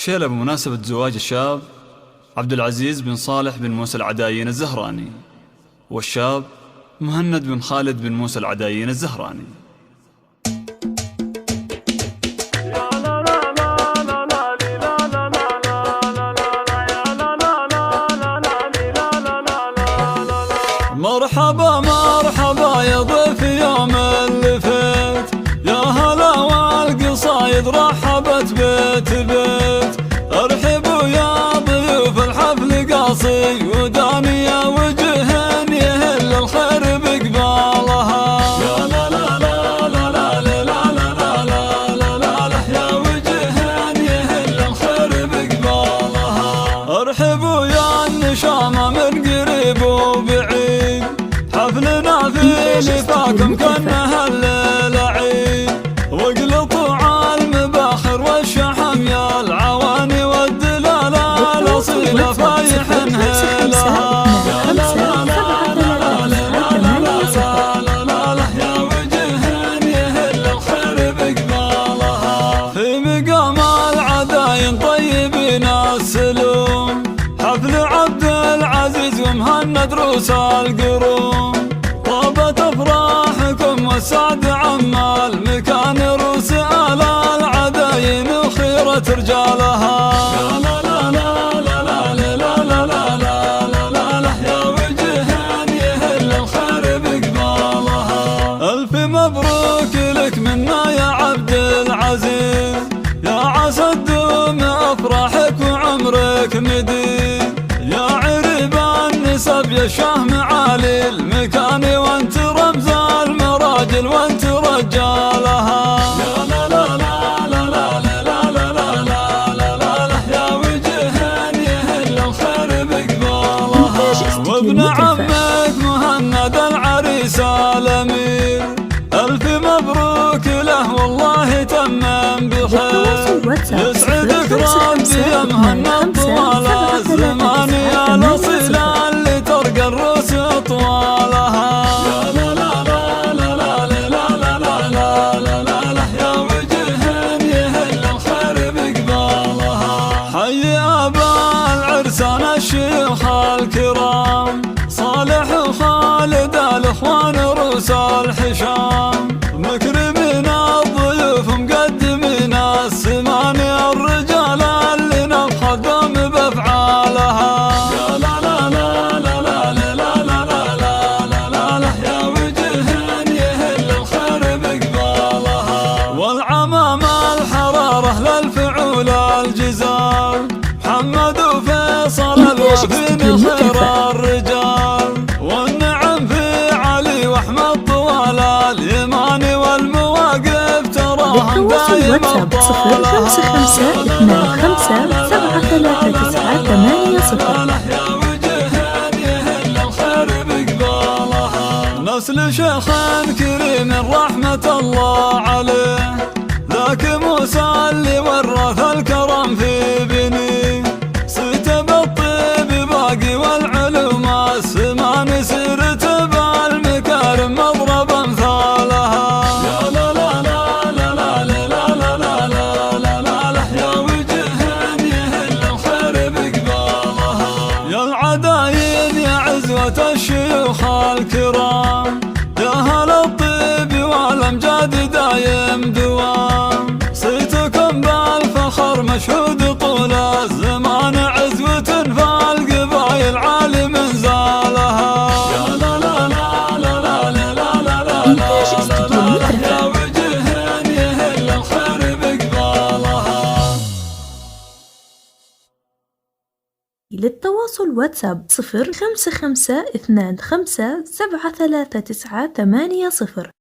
شيلة بمناسبة زواج الشاب عبد العزيز بن صالح بن موسى العدايين الزهراني والشاب مهند بن خالد بن موسى العدايين الزهراني. مرحبا مرحبا يا ضيف يوم اللي فات، يا هلا والقصايد رحبت بيت بيت. ارحبوا يا ضيوف الحفل قاصي ودانية وجه يهل الخير بقبالها. يا لا لا لا لا لا لا لا لا لا لا لا يا وجه يهل الخير بقبالها. ارحبوا يا النشامة من قريب وبعيد، حفلنا في لفاكم كأنها الليلة عيد. واقلطوا على المباخر والشحم يا العواني والدلالة الأصيلة فايحن هيلها. يا لا لا لا لا لا لا لا لا يا وجه يهل الخير بقبالها. في مقام العداين طيبين السلوم، حفل عبد العزيز ومهند رؤوس القرون. طابت افراحكم والسعد عم المكان، رؤوس العداين وخيرة رجالها. يا لا لا لا لا لا لا لا لا لا لا لا يا وجه يهل الخير بقبالها. الف مبروك لك منا يا عبد العزيز، يا عسى تدوم افراحك وعمرك مديد. يا عرب النسب يا شهم عالي المكان، وانت رمز المراجل وانت رجالها. يا لا لا لا لا لا لا لا لا لا لا لا يا وجه يهل الخير بقبالها. وابن عمك مهند العريس الامير، الف مبروك له والله تمم بخير. يسعدك ربي يا مهند طوال الزمان، يا الاصيلة اللي ترقى الروس طوالها. يا لا لا لا لا لا لا لا لا لا لا لا يا وجه يهل الخير بقبالها. حي ابا العرسان الشيوخ الكرام، صالح وخالد الاخوان رؤوس الحشام. مكرمين الضيوف مقدمين السمان، الرجال اللي نفخر دوم بافعالها. يا لا لا لا لا لا لا لا لا لا لا لا يا وجه يهل الخير بقبالها. والعمام الحرارة للفعول الجزال، محمد وفيصل الوافين خير الرجال. والنعم في علي واحمد طوال اليماني، والمواقف تراهم دايم ابطالها. 0525273980. يا وجه يهل الخير بقبالها. نسل شيخ كريم رحمة الله عليه، ذاك موسى اللي ورث الكرم في بنيه. صيت بالطيب باقي والعلوم السمان، سرت بالمكارم مضرب امثالها. يا لا لا لا لا لا لا لا لا لا لا لا يا وجه يهل الخير بقبالها. يا العدايين يا عزوة الشيوخ الكرام، يا هلا الطيب والامجاد دايم دوام. صيتكم بالفخر مشهود طول الزمان، عزوة فالقبايل عالي منزالها. يا لا لا لا لا لا لا لا لا لا يا وجه يهل الخير بقبالها. للتواصل واتساب 0552573980.